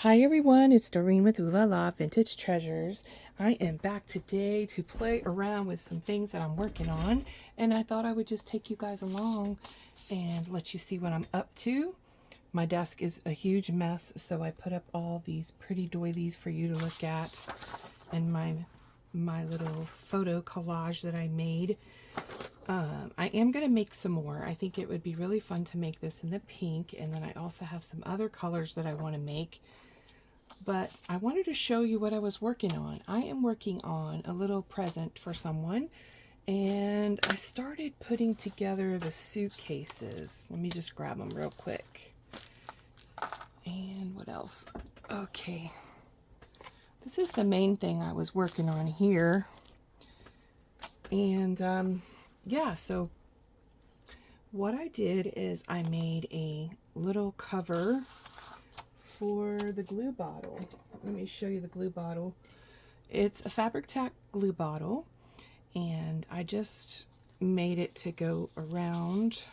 Hi everyone, it's Doreen with Oohlala Vintage Treasures. I am back today to play around with some things that I'm working on, and I thought I would just take you guys along and let you see what I'm up to. My desk is a huge mess, so I put up all these pretty doilies for you to look at, and my little photo collage that I made. I am going to make some more. I think it would be really fun to make this in the pink, and then I also have some other colors that I want to make. But I wanted to show you what I was working on. I am working on a little present for someone, and I started putting together the suitcases. Let me just grab them real quick. And what else? Okay. This is the main thing I was working on here. And yeah, so what I did is I made a little cover for the glue bottle. Let me show you the glue bottle. It's a fabric tack glue bottle, and I just made it to go around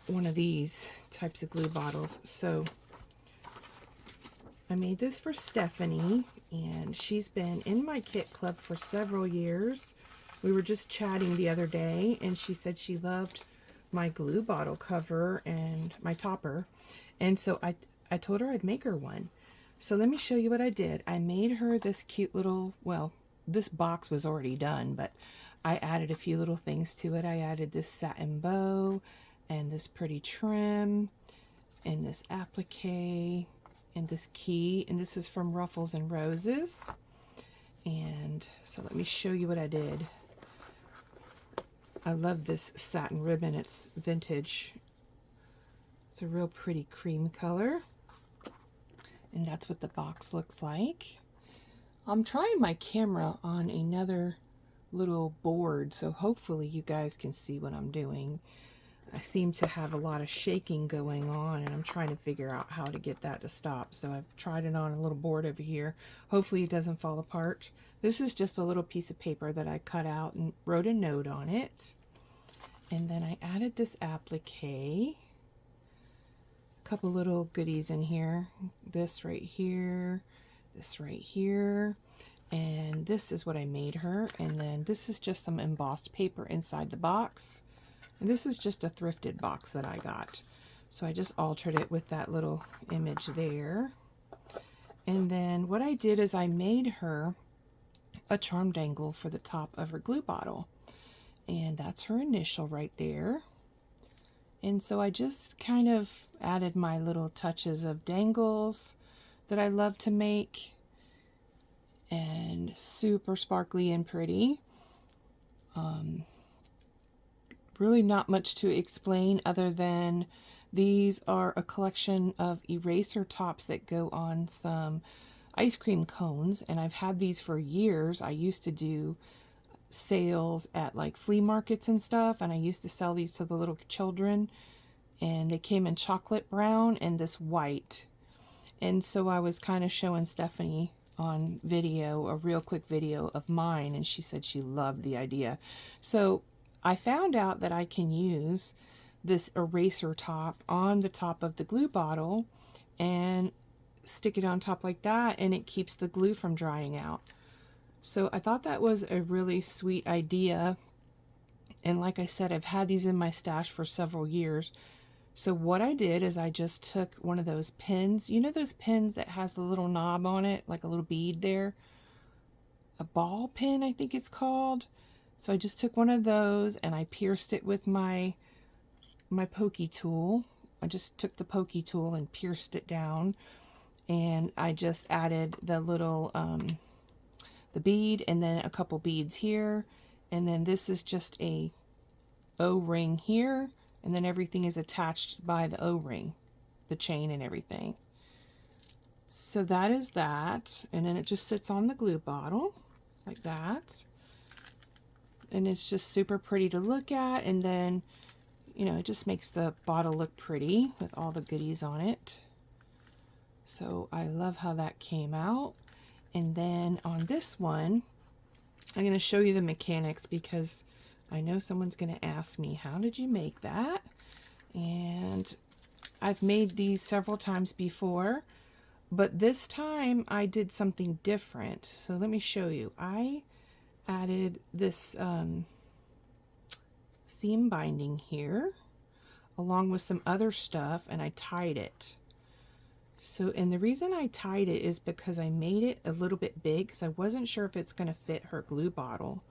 one of these types of glue bottles. So I made this for Stephanie, and she's been in my kit club for several years. We were just chatting the other day, and she said she loved my glue bottle cover and my topper. And so I told her I'd make her one. So let me show you what I did. I made her this cute little, well, this box was already done, but I added a few little things to it. I added this satin bow and this pretty trim and this applique and this key. And this is from Ruffles and Roses. And so let me show you what I did. I love this satin ribbon. It's vintage. It's a real pretty cream color. And that's what the box looks like. I'm trying my camera on another little board, so hopefully you guys can see what I'm doing. I seem to have a lot of shaking going on, and I'm trying to figure out how to get that to stop. So I've tried it on a little board over here. Hopefully it doesn't fall apart. This is just a little piece of paper that I cut out and wrote a note on it. And then I added this applique. Couple little goodies in here. This right here, this right here, and this is what I made her. And then this is just some embossed paper inside the box, and this is just a thrifted box that I got, so I just altered it with that little image there. And then what I did is I made her a charm dangle for the top of her glue bottle, and that's her initial right there. And so I just kind of added my little touches of dangles that I love to make, and super sparkly and pretty. Really not much to explain other than these are a collection of eraser tops that go on some ice cream cones, and I've had these for years. I used to do sales at like flea markets and stuff, and I used to sell these to the little children, and they came in chocolate brown and this white. And so I was kind of showing Stephanie on video, a real quick video of mine, and she said she loved the idea. So I found out that I can use this eraser top on the top of the glue bottle and stick it on top like that, and it keeps the glue from drying out. So I thought that was a really sweet idea. And like I said, I've had these in my stash for several years. So what I did is I just took one of those pins. You know those pins that has the little knob on it, like a little bead there? A ball pin, I think it's called. So I just took one of those and I pierced it with my pokey tool. I just took the pokey tool and pierced it down. And I just added the little, the bead, and then a couple beads here. And then this is just a O-ring here. And then everything is attached by the O-ring, the chain and everything. So that is that. And then it just sits on the glue bottle like that. And it's just super pretty to look at. And then, you know, it just makes the bottle look pretty with all the goodies on it. So I love how that came out. And then on this one, I'm going to show you the mechanics because I know someone's going to ask me, how did you make that? And I've made these several times before, but this time I did something different. So let me show you. I added this seam binding here along with some other stuff, and I tied it. So, and the reason I tied it is because I made it a little bit big because I wasn't sure if it's going to fit her glue bottle.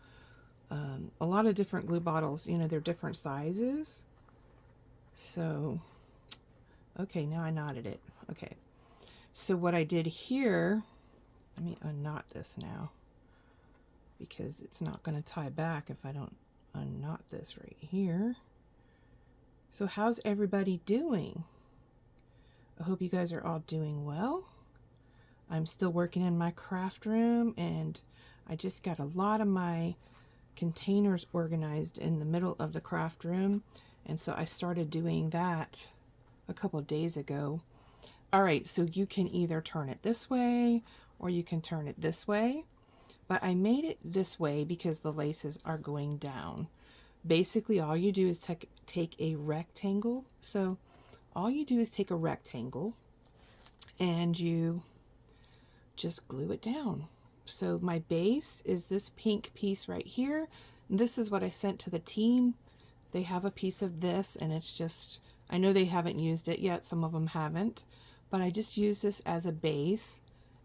A lot of different glue bottles, you know, they're different sizes. So, okay, now I knotted it. Okay. So what I did here, let me unknot this now because it's not going to tie back if I don't unknot this right here. So how's everybody doing? I hope you guys are all doing well. I'm still working in my craft room, and I just got a lot of my containers organized in the middle of the craft room, and so I started doing that a couple of days ago. All right, so you can either turn it this way or you can turn it this way, but I made it this way because the laces are going down. Basically, all you do is take a rectangle. So all you do is take a rectangle and you just glue it down. So my base is this pink piece right here. And this is what I sent to the team. They have a piece of this, and it's just, I know they haven't used it yet, some of them haven't, but I just used this as a base,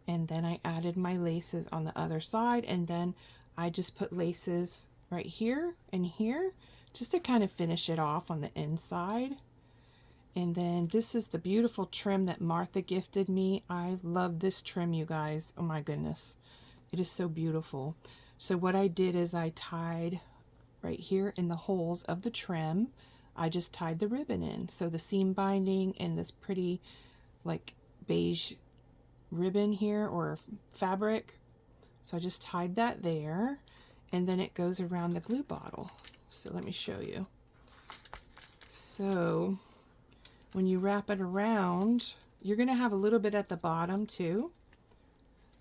and then I added my laces on the other side, and then I just put laces right here and here just to kind of finish it off on the inside. And then this is the beautiful trim that Martha gifted me. I love this trim, you guys. Oh my goodness. It is so beautiful. So what I did is I tied right here in the holes of the trim, I just tied the ribbon in. So the seam binding and this pretty like beige ribbon here or fabric. So I just tied that there, and then it goes around the glue bottle. So let me show you. So when you wrap it around, you're going to have a little bit at the bottom too,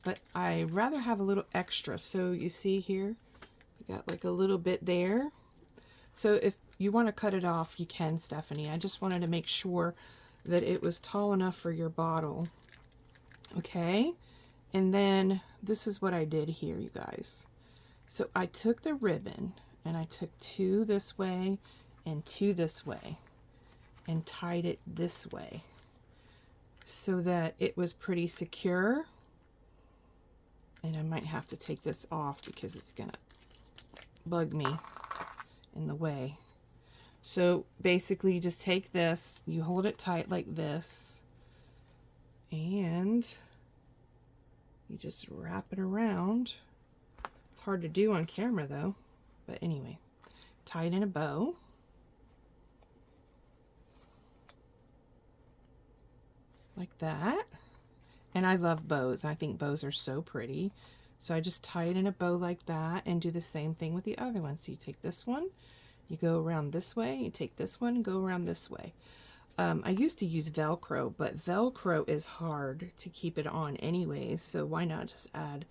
but I rather have a little extra. So you see here, you got like a little bit there. So if you want to cut it off, you can, Stephanie. I just wanted to make sure that it was tall enough for your bottle. Okay, and then this is what I did here, you guys. So I took the ribbon and I took two this way and two this way and tied it this way so that it was pretty secure. And I might have to take this off because it's gonna bug me in the way. So basically you just take this, you hold it tight like this, and you just wrap it around. It's hard to do on camera though, but anyway, tie it in a bow. Like that. And I love bows. I think bows are so pretty. So I just tie it in a bow like that and do the same thing with the other one. So you take this one, you go around this way, you take this one, go around this way. I used to use Velcro, but Velcro is hard to keep it on anyways, so why not just add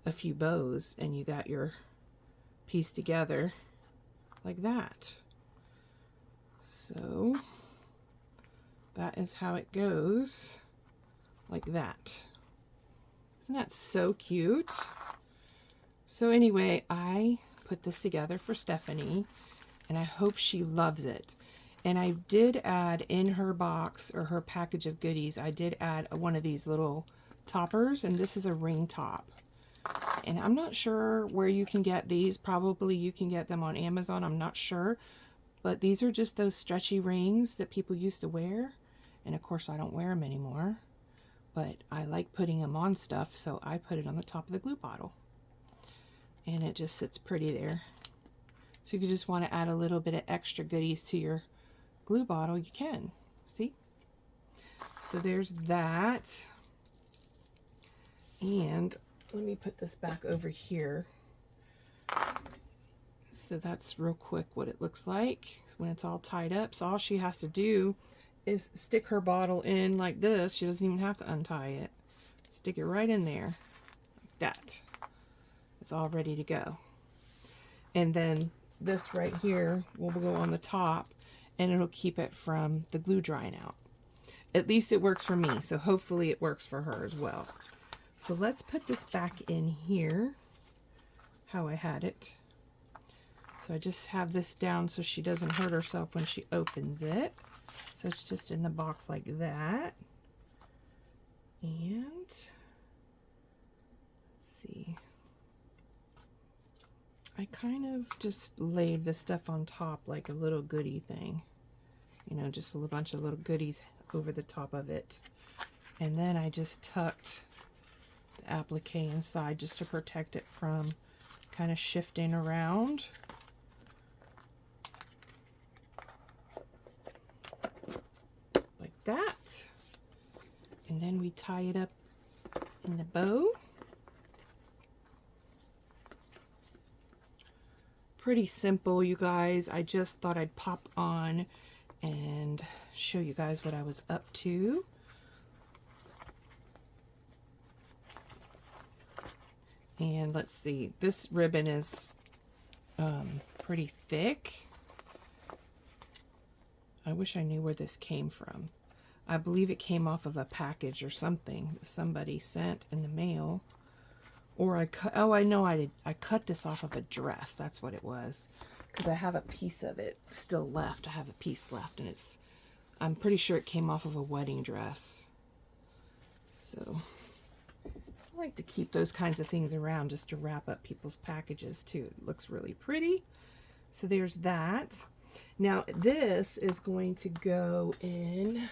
a few bows and you got your piece together like that. So that is how it goes, like that. Isn't that so cute? So anyway, I put this together for Stephanie, and I hope she loves it. And I did add in her box, or her package of goodies, I did add one of these little toppers, and this is a ring top. And I'm not sure where you can get these. Probably you can get them on Amazon, I'm not sure. But these are just those stretchy rings that people used to wear. And of course I don't wear them anymore. But I like putting them on stuff, so I put it on the top of the glue bottle. And it just sits pretty there. So if you just want to add a little bit of extra goodies to your glue bottle, you can. See? So there's that. And let me put this back over here. So that's real quick what it looks like when it's all tied up. So all she has to do is stick her bottle in like this. She doesn't even have to untie it. Stick it right in there like that. It's all ready to go. And then this right here will go on the top, and it'll keep it from the glue drying out. at least it works for me. So hopefully it works for her as well. So let's put this back in here, how I had it. So I just have this down so she doesn't hurt herself when she opens it. So it's just in the box like that. And let's see. I kind of just laid the stuff on top like a little goodie thing. You know, just a bunch of little goodies over the top of it. And then I just tucked the applique inside just to protect it from kind of shifting around. Like that. And then we tie it up in the bow. Pretty simple, you guys. I just thought I'd pop on and show you guys what I was up to. And let's see, this ribbon is pretty thick. I wish I knew where this came from. I believe it came off of a package or something that somebody sent in the mail. Or I cut, oh, I know I did. I cut this off of a dress. That's what it was. Because I have a piece of it still left. I have a piece left, and I'm pretty sure it came off of a wedding dress. So I like to keep those kinds of things around just to wrap up people's packages too. It looks really pretty. So there's that. Now this is going to go in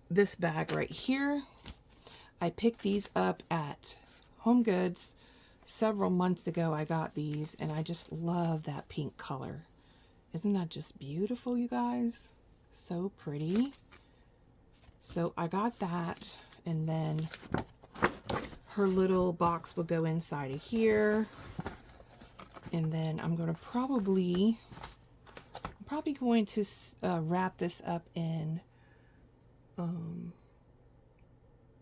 this bag right here. I picked these up at HomeGoods several months ago. I got these and I just love that pink color. Isn't that just beautiful, you guys? So pretty. So I got that, and then her little box will go inside of here. And then I'm probably going to wrap this up in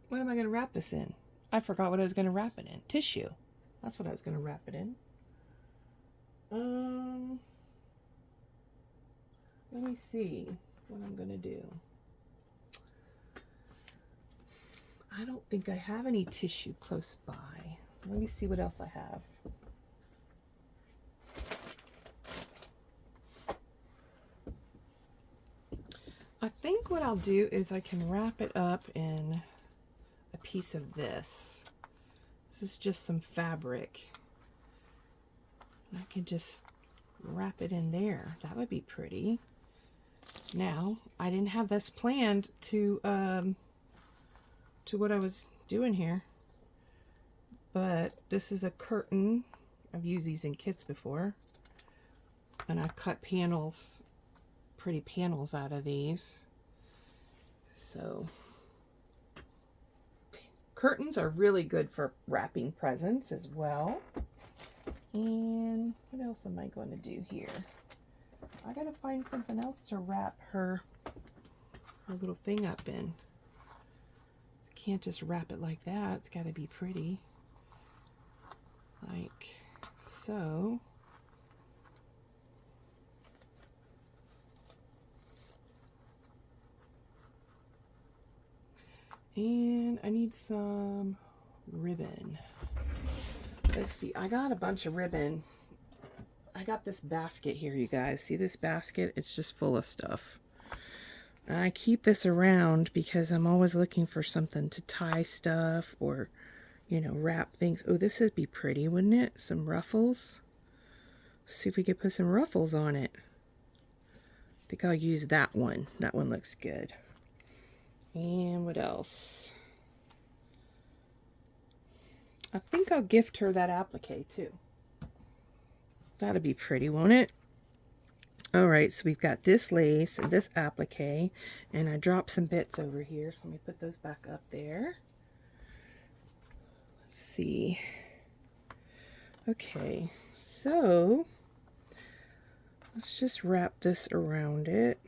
what am I going to wrap this in? I forgot what I was going to wrap it in. Tissue. That's what I was going to wrap it in. Let me see what I'm going to do. I don't think I have any tissue close by. Let me see what else I have. I think what I'll do is I can wrap it up in a piece of this. This is just some fabric. I can just wrap it in there. That would be pretty. Now, I didn't have this planned to what I was doing here, but this is a curtain. I've used these in kits before, and I've cut panels, pretty panels out of these. So curtains are really good for wrapping presents as well. And what else am I going to do here? I gotta find something else to wrap her little thing up in. Can't just wrap it like that. It's got to be pretty, like so. And I need some ribbon. Let's see, I got a bunch of ribbon. I got this basket here, you guys. See this basket? It's just full of stuff. And I keep this around because I'm always looking for something to tie stuff or, you know, wrap things. Oh, this would be pretty, wouldn't it? Some ruffles. See if we could put some ruffles on it. I think I'll use that one. That one looks good. And what else? I think I'll gift her that applique too. That'll be pretty, won't it? All right, so we've got this lace and this applique, and I dropped some bits over here, so let me put those back up there. Let's see. Okay, so let's just wrap this around it.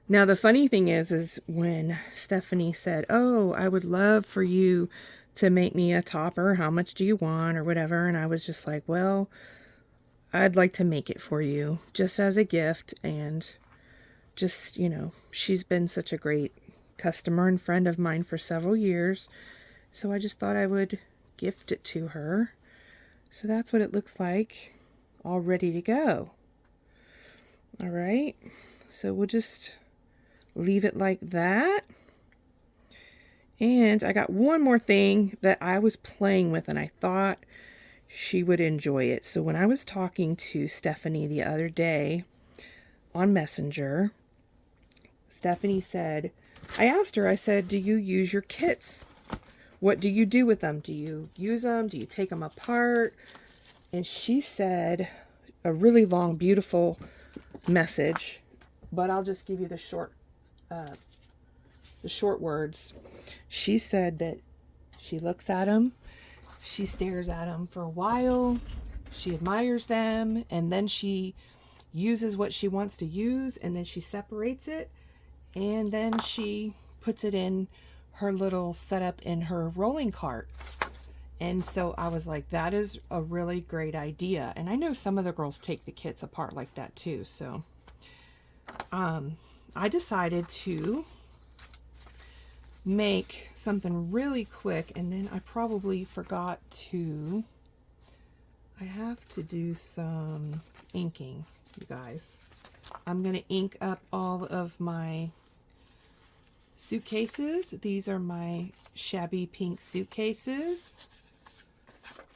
Now, the funny thing is when Stephanie said, oh, I would love for you to make me a topper. How much do you want or whatever? And I was just like, well, I'd like to make it for you just as a gift, and just, you know, she's been such a great customer and friend of mine for several years, so I just thought I would gift it to her. So that's what it looks like, all ready to go. All right, so we'll just leave it like that. And I got one more thing that I was playing with, and I thought she would enjoy it. So when I was talking to Stephanie the other day on Messenger, Stephanie said, I asked her, I said, do you use your kits? What do you do with them? Do you use them? Do you take them apart? And she said a really long, beautiful message, but I'll just give you the short words. She said that she looks at them, she stares at them for a while, she admires them, and then she uses what she wants to use, and then she separates it, and then she puts it in her little setup in her rolling cart. And so I was like, that is a really great idea. And I know some of the girls take the kits apart like that too. So I decided to make something really quick, and then I probably forgot to, I have to do some inking, you guys. I'm going to ink up all of my suitcases. These are my shabby pink suitcases.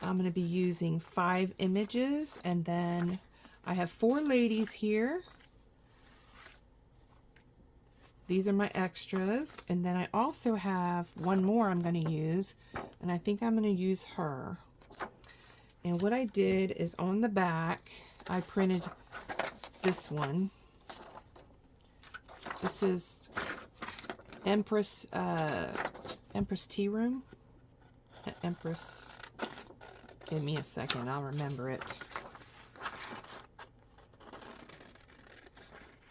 I'm going to be using 5 images, and then I have 4 ladies here. These are my extras, and then I also have one more I'm going to use, and I think I'm going to use her. And what I did is on the back, I printed this one. This is Empress Tea Room. Empress. Give me a second, I'll remember it.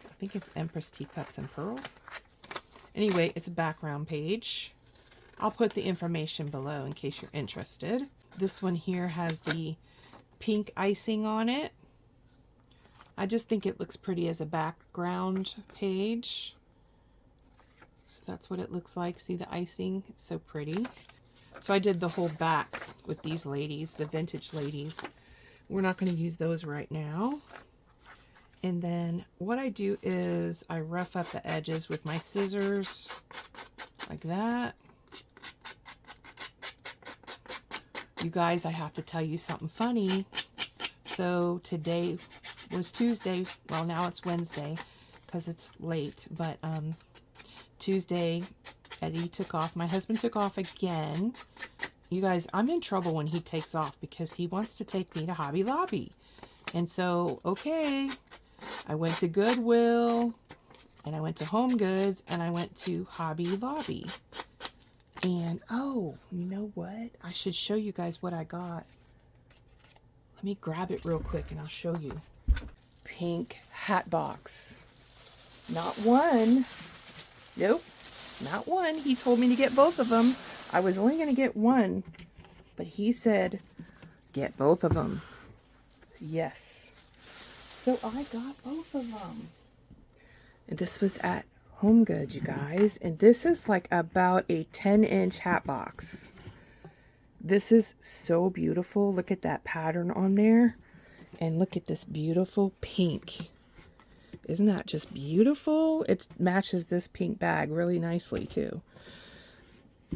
I think it's Empress Teacups and Pearls. Anyway, it's a background page. I'll put the information below in case you're interested. This one here has the pink icing on it. I just think it looks pretty as a background page. So that's what it looks like. See the icing? It's so pretty. So I did the whole back with these ladies, the vintage ladies. We're not going to use those right now. And then what I do is I rough up the edges with my scissors like that. You guys, I have to tell you something funny. So today was Tuesday. Well, now it's Wednesday because it's late. But Tuesday, Eddie took off. My husband took off again. You guys, I'm in trouble when he takes off because he wants to take me to Hobby Lobby. And so, okay, I went to Goodwill, and I went to HomeGoods, and I went to Hobby Lobby. And, oh, you know what? I should show you guys what I got. Let me grab it real quick, and I'll show you. Pink hat box. Not one. Nope. Not one. He told me to get both of them. I was only going to get one, but he said, get both of them. Yes. So I got both of them. And this was at HomeGoods, you guys. And this is like about a 10-inch hat box. This is so beautiful. Look at that pattern on there. And look at this beautiful pink. Isn't that just beautiful? It matches this pink bag really nicely too.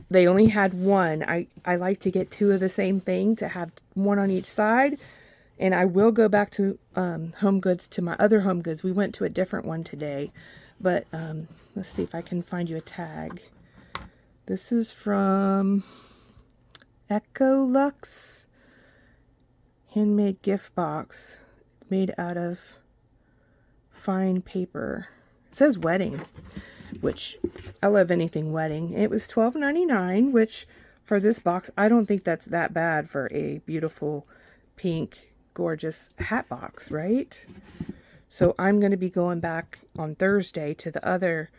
They only had one. I like to get 2 of the same thing to have one on each side. And I will go back to HomeGoods, to my other HomeGoods. We went to a different one today. But let's see if I can find you a tag. This is from Ecolux handmade gift box made out of fine paper. It says wedding, which I love anything wedding. It was $12.99, which for this box, I don't think that's that bad for a beautiful pink gorgeous hat box, right? So I'm going to be going back on Thursday to the other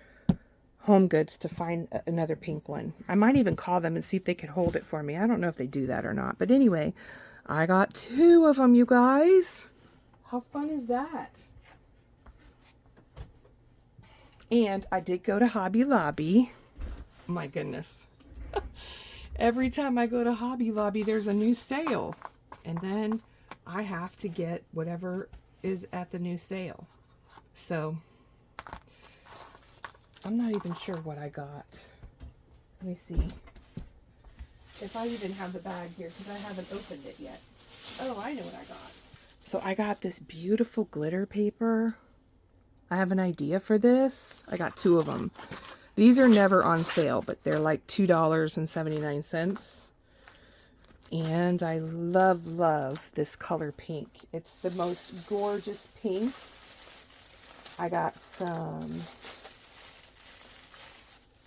HomeGoods to find another pink one. I might even call them and see if they could hold it for me. I don't know if they do that or not. But anyway, I got 2 of them, you guys. How fun is that? And I did go to Hobby Lobby. My goodness. Every time I go to Hobby Lobby, there's a new sale. And then I have to get whatever is at the new sale. So, I'm not even sure what I got. Let me see. If I even have the bag here, because I haven't opened it yet. Oh, I know what I got. So I got this beautiful glitter paper. I have an idea for this. I got 2 of them. These are never on sale, but they're like $2.79. And I love this color pink. It's the most gorgeous pink. I got some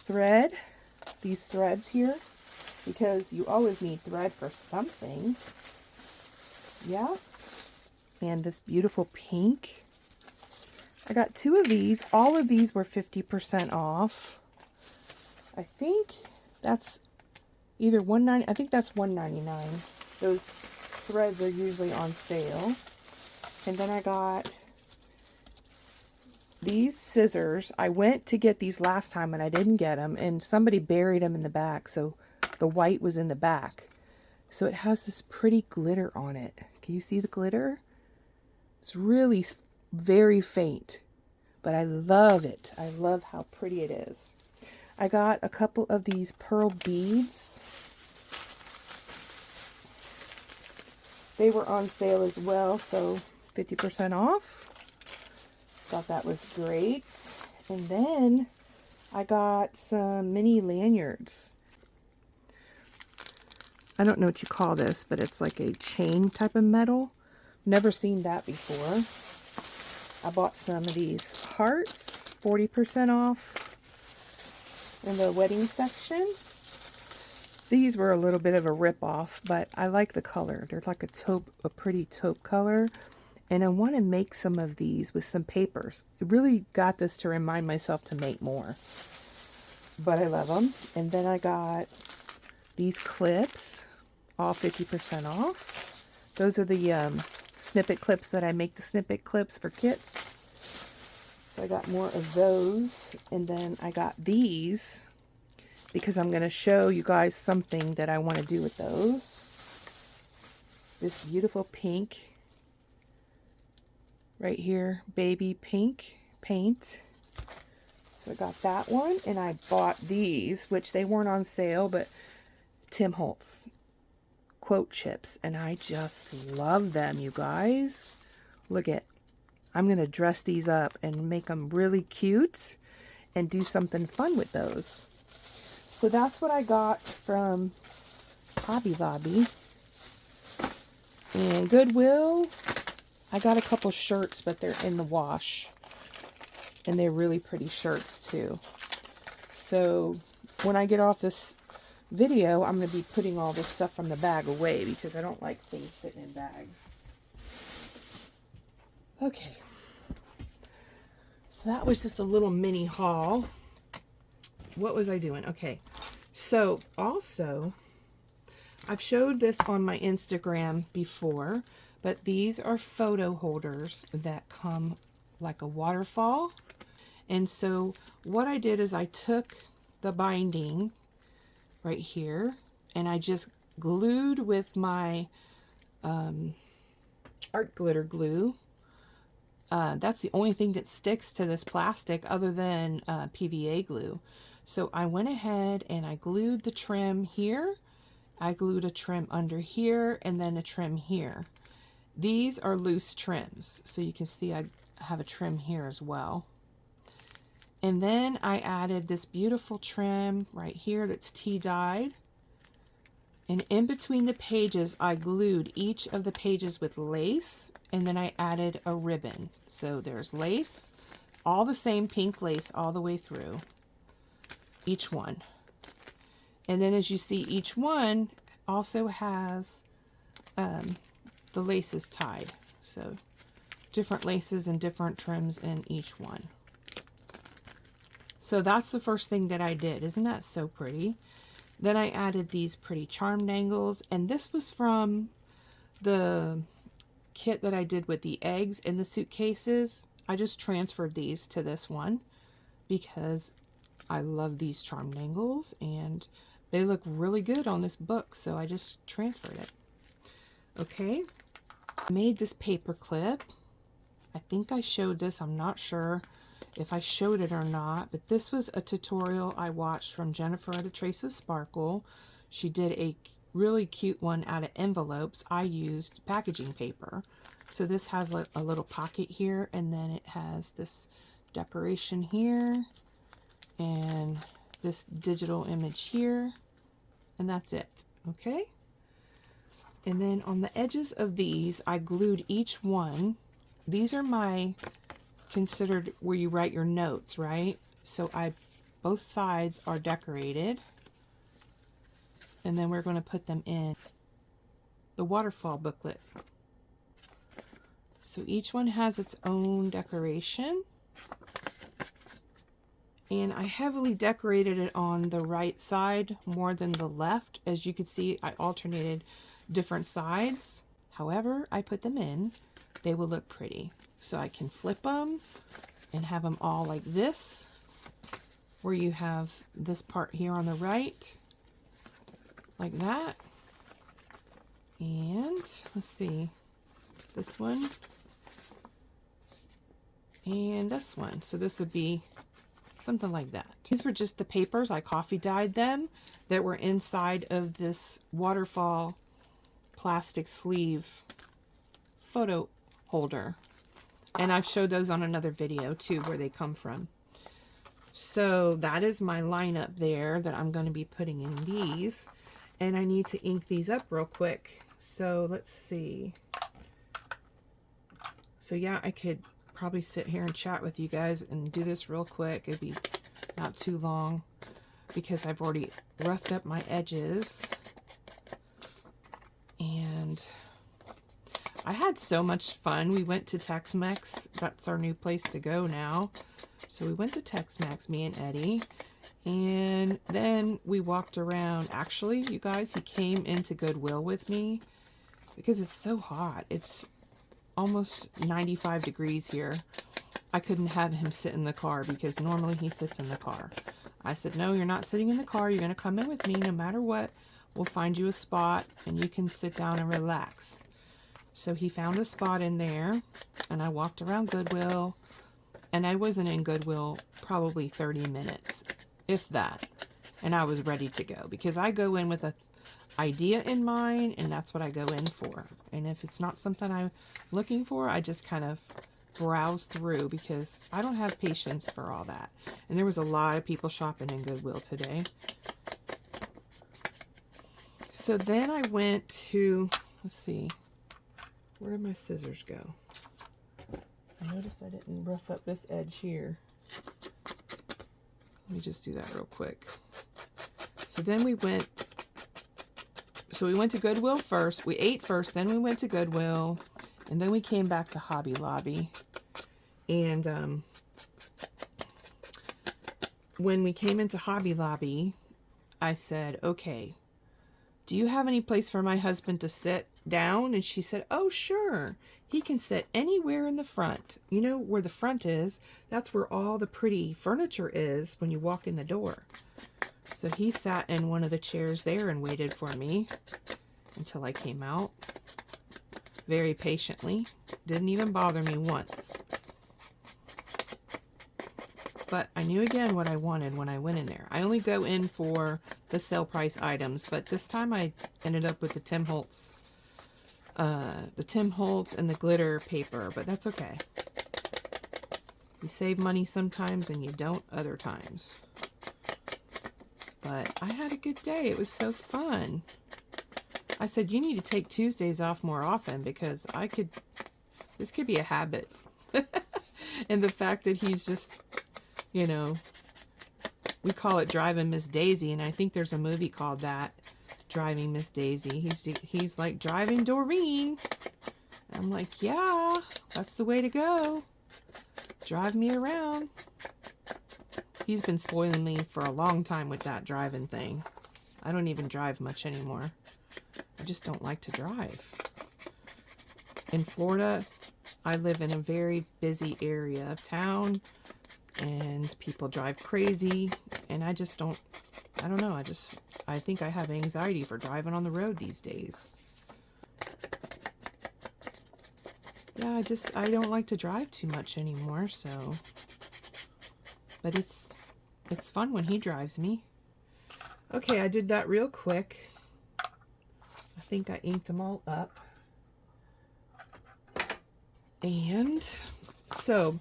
thread, these threads here, because you always need thread for something. Yeah. And this beautiful pink. I got 2 of these. All of these were 50% off. I think that's either $1.90. I think that's $1.99. Those threads are usually on sale. And then I got these scissors. I went to get these last time and I didn't get them, and somebody buried them in the back, so the white was in the back. So it has this pretty glitter on it. Can you see the glitter? It's really very faint, but I love it. I love how pretty it is. I got a couple of these pearl beads. They were on sale as well, so 50% off. Thought that was great. And then I got some mini lanyards. I don't know what you call this, but it's like a chain type of metal. Never seen that before. I bought some of these hearts, 40% off in the wedding section. These were a little bit of a rip-off, but I like the color. They're like a pretty taupe color. And I want to make some of these with some papers. I really got this to remind myself to make more. But I love them. And then I got these clips, all 50% off. Those are the snippet clips that I make the snippet clips for kits. So I got more of those. And then I got these because I'm going to show you guys something that I want to do with those. This beautiful pink right here, baby pink paint. So I got that one, and I bought these, which they weren't on sale, but Tim Holtz quote chips, and I just love them, you guys. Look at, I'm going to dress these up and make them really cute and do something fun with those. So that's what I got from Hobby Lobby. And Goodwill, I got a couple shirts, but they're in the wash. And they're really pretty shirts too. So when I get off this video, I'm going to be putting all this stuff from the bag away because I don't like things sitting in bags. Okay. So that was just a little mini haul. What was I doing? Okay. So also, I've showed this on my Instagram before, but these are photo holders that come like a waterfall. And so what I did is I took the binding right here and I just glued with my art glitter glue. That's the only thing that sticks to this plastic other than PVA glue. So I went ahead and I glued the trim here. I glued a trim under here and then a trim here. These are loose trims, so you can see I have a trim here as well. And then I added this beautiful trim right here that's tea dyed. And in between the pages, I glued each of the pages with lace, and then I added a ribbon. So there's lace, all the same pink lace all the way through, each one. And then as you see, each one also has the laces tied. So different laces and different trims in each one. So that's the first thing that I did. Isn't that so pretty? Then I added these pretty charm dangles, and this was from the kit that I did with the eggs in the suitcases, I just transferred these to this one because I love these charm dangles and they look really good on this book, so I just transferred it. Okay, I made this paper clip. I think I showed this. I'm not sure if I showed it or not, but this was a tutorial I watched from Jennifer at A Trace of Sparkle. She did a really cute one out of envelopes. I used packaging paper. So this has like a little pocket here, and then it has this decoration here and this digital image here, and that's it. Okay, and then on the edges of these I glued each one. These are my considered where you write your notes, right? So both sides are decorated, and then we're going to put them in the waterfall booklet. So each one has its own decoration, and I heavily decorated it on the right side more than the left. As you can see, I alternated different sides. However I put them in, they will look pretty. So I can flip them and have them all like this, where you have this part here on the right, like that. And let's see, this one and this one. So this would be something like that. These were just the papers. I coffee dyed them that were inside of this waterfall plastic sleeve photo holder. And I've showed those on another video too, where they come from. So that is my lineup there that I'm going to be putting in these. And I need to ink these up real quick. So let's see. So yeah, I could probably sit here and chat with you guys and do this real quick. It'd be not too long because I've already roughed up my edges. And I had so much fun. We went to Tex-Mex. That's our new place to go now. So we went to Tex-Mex, me and Eddie. And then we walked around. Actually, you guys, he came into Goodwill with me because it's so hot. It's almost 95 degrees here. I couldn't have him sit in the car because normally he sits in the car. I said, no, you're not sitting in the car. You're going to come in with me no matter what. We'll find you a spot and you can sit down and relax. So he found a spot in there, and I walked around Goodwill, and I wasn't in Goodwill probably 30 minutes, if that, and I was ready to go because I go in with an idea in mind, and that's what I go in for. And if it's not something I'm looking for, I just kind of browse through because I don't have patience for all that. And there was a lot of people shopping in Goodwill today. So then I went to, let's see, where did my scissors go? I noticed I didn't rough up this edge here. Let me just do that real quick. So then we went to Goodwill first. We ate first, then we went to Goodwill, and then we came back to Hobby Lobby. And when we came into Hobby Lobby, I said, okay, do you have any place for my husband to sit down? And she said, oh, sure. He can sit anywhere in the front. You know where the front is? That's where all the pretty furniture is when you walk in the door. So he sat in one of the chairs there and waited for me until I came out. Very patiently. Didn't even bother me once. But I knew again what I wanted when I went in there. I only go in for the sale price items, but this time I ended up with the Tim Holtz and the glitter paper, but that's okay. You save money sometimes and you don't other times. But I had a good day. It was so fun. I said, you need to take Tuesdays off more often because this could be a habit. And the fact that he's just, you know, we call it Driving Miss Daisy, and I think there's a movie called that, Driving Miss Daisy. He's like, driving Doreen. I'm like, yeah, that's the way to go. Drive me around. He's been spoiling me for a long time with that driving thing. I don't even drive much anymore. I just don't like to drive. in Florida, I live in a very busy area of town, and people drive crazy, and I just don't, I don't know, I think I have anxiety for driving on the road these days. Yeah, I don't like to drive too much anymore, so, but it's fun when he drives me. Okay, I did that real quick. I think I inked them all up. And so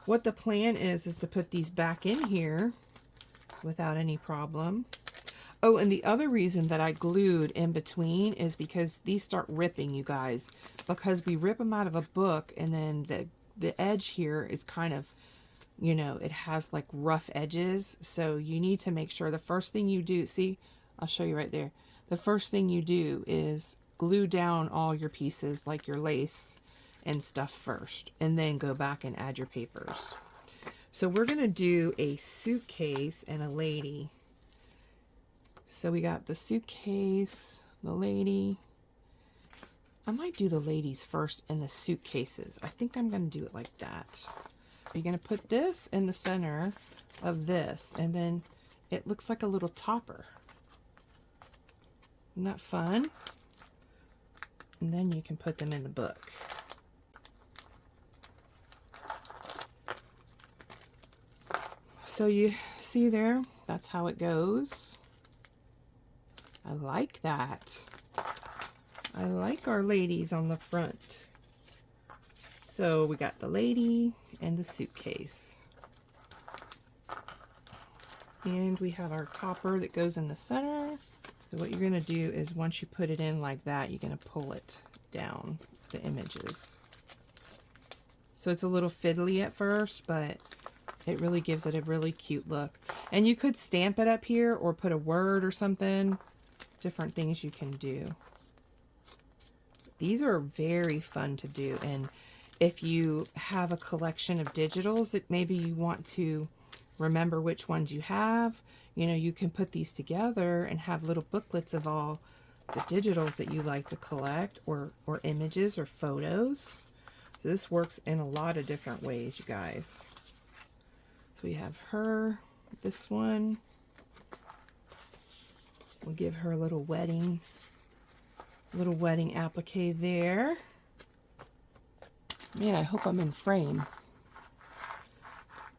what the plan is to put these back in here without any problem. Oh, and the other reason that I glued in between is because these start ripping, you guys. Because we rip them out of a book, and then the edge here is kind of, you know, it has like rough edges. So you need to make sure the first thing you do, see, I'll show you right there. The first thing you do is glue down all your pieces, like your lace and stuff first, and then go back and add your papers. So we're going to do a suitcase and a lady. So we got the suitcase, the lady. I might do the ladies first and the suitcases. I think I'm going to do it like that. You're going to put this in the center of this, and then it looks like a little topper. Isn't that fun? And then you can put them in the book. So you see there, that's how it goes. I like that. I like our ladies on the front. So we got the lady and the suitcase. And we have our topper that goes in the center. So what you're going to do is once you put it in like that, you're going to pull it down, the images. So it's a little fiddly at first, but it really gives it a really cute look. And you could stamp it up here or put a word or something. Different things you can do. These are very fun to do. And if you have a collection of digitals that maybe you want to remember which ones you have, you know, you can put these together and have little booklets of all the digitals that you like to collect, or images or photos. So this works in a lot of different ways, you guys. So we have her, this one. We'll give her a little wedding applique there. Man, I hope I'm in frame.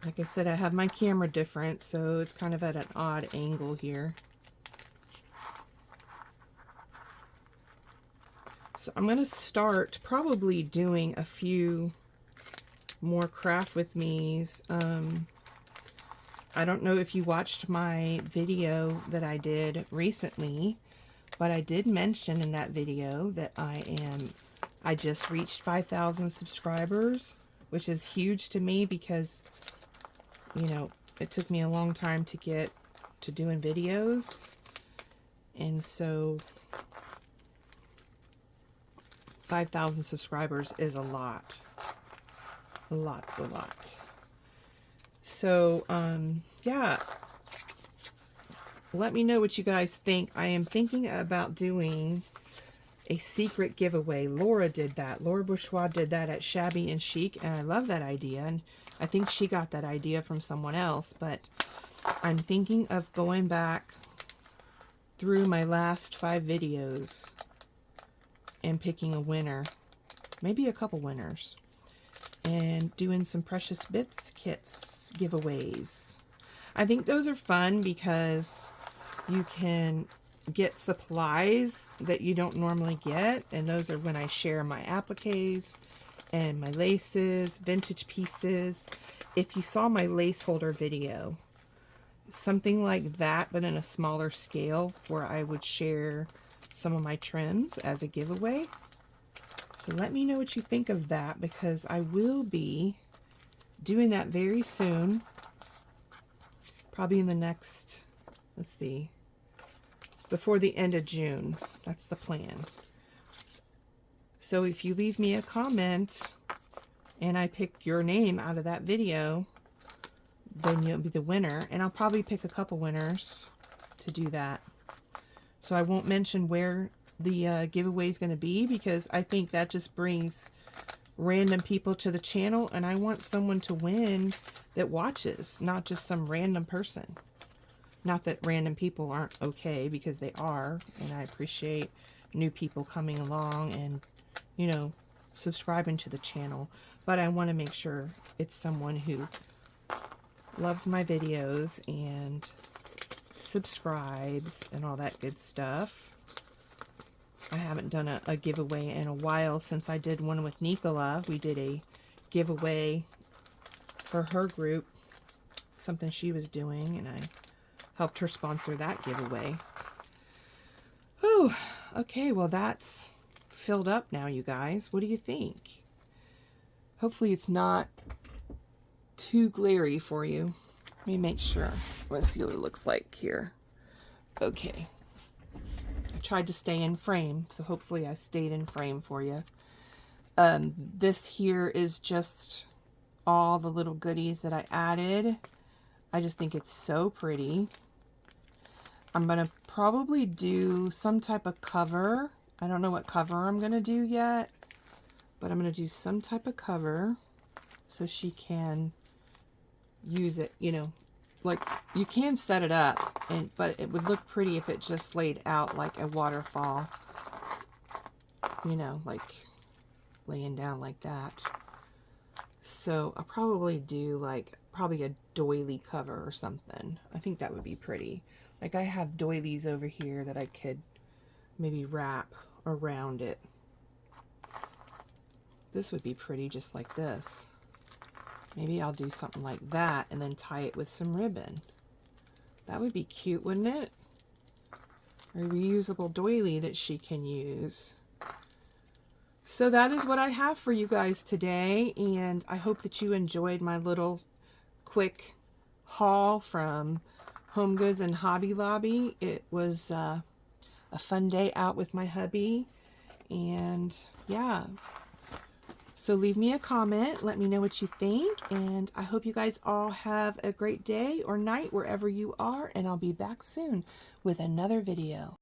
Like I said, I have my camera different, so it's kind of at an odd angle here. So I'm going to start probably doing a few more craft with me's. I don't know if you watched my video that I did recently, but I did mention in that video that I just reached 5,000 subscribers, which is huge to me because, you know, it took me a long time to get to doing videos. And so 5,000 subscribers is a lot. A lot. So, yeah, let me know what you guys think. I am thinking about doing a secret giveaway. Laura did that. Laura Bourgeois did that at Shabby and Chic, and I love that idea. And I think she got that idea from someone else, but I'm thinking of going back through my last 5 videos and picking a winner, maybe a couple winners, and doing some Precious Bits kits giveaways. I think those are fun because you can get supplies that you don't normally get, and those are when I share my appliques and my laces, vintage pieces. If you saw my lace holder video, something like that, but in a smaller scale, where I would share some of my trims as a giveaway. So let me know what you think of that, because I will be doing that very soon. Probably in the next, let's see, before the end of June. That's the plan. So if you leave me a comment and I pick your name out of that video, then you'll be the winner. And I'll probably pick a couple winners to do that. So I won't mention where the giveaway is going to be, because I think that just brings random people to the channel, and I want someone to win that watches, not just some random person. Not that random people aren't okay, because they are, and I appreciate new people coming along and, you know, subscribing to the channel. But I want to make sure it's someone who loves my videos and subscribes and all that good stuff. I haven't done a giveaway in a while since I did one with Nicola. We did a giveaway for her group, something she was doing, and I helped her sponsor that giveaway. Oh, okay, well that's filled up now, you guys. What do you think? Hopefully it's not too glary for you. Let me make sure. Let's see what it looks like here. Okay. I tried to stay in frame, so hopefully I stayed in frame for you. This here is just all the little goodies that I added. I just think it's so pretty. I'm going to probably do some type of cover. I don't know what cover I'm going to do yet, but I'm going to do some type of cover so she can use it, you know. Like, you can set it up, but it would look pretty if it just laid out like a waterfall, you know, like laying down like that. So I'll probably do like probably a doily cover or something. I think that would be pretty. Like, I have doilies over here that I could maybe wrap around it. This would be pretty just like this. Maybe I'll do something like that and then tie it with some ribbon. That would be cute, wouldn't it? A reusable doily that she can use. So that is what I have for you guys today, and I hope that you enjoyed my little quick haul from HomeGoods and Hobby Lobby. It was a fun day out with my hubby, and yeah. So leave me a comment, let me know what you think, and I hope you guys all have a great day or night wherever you are, and I'll be back soon with another video.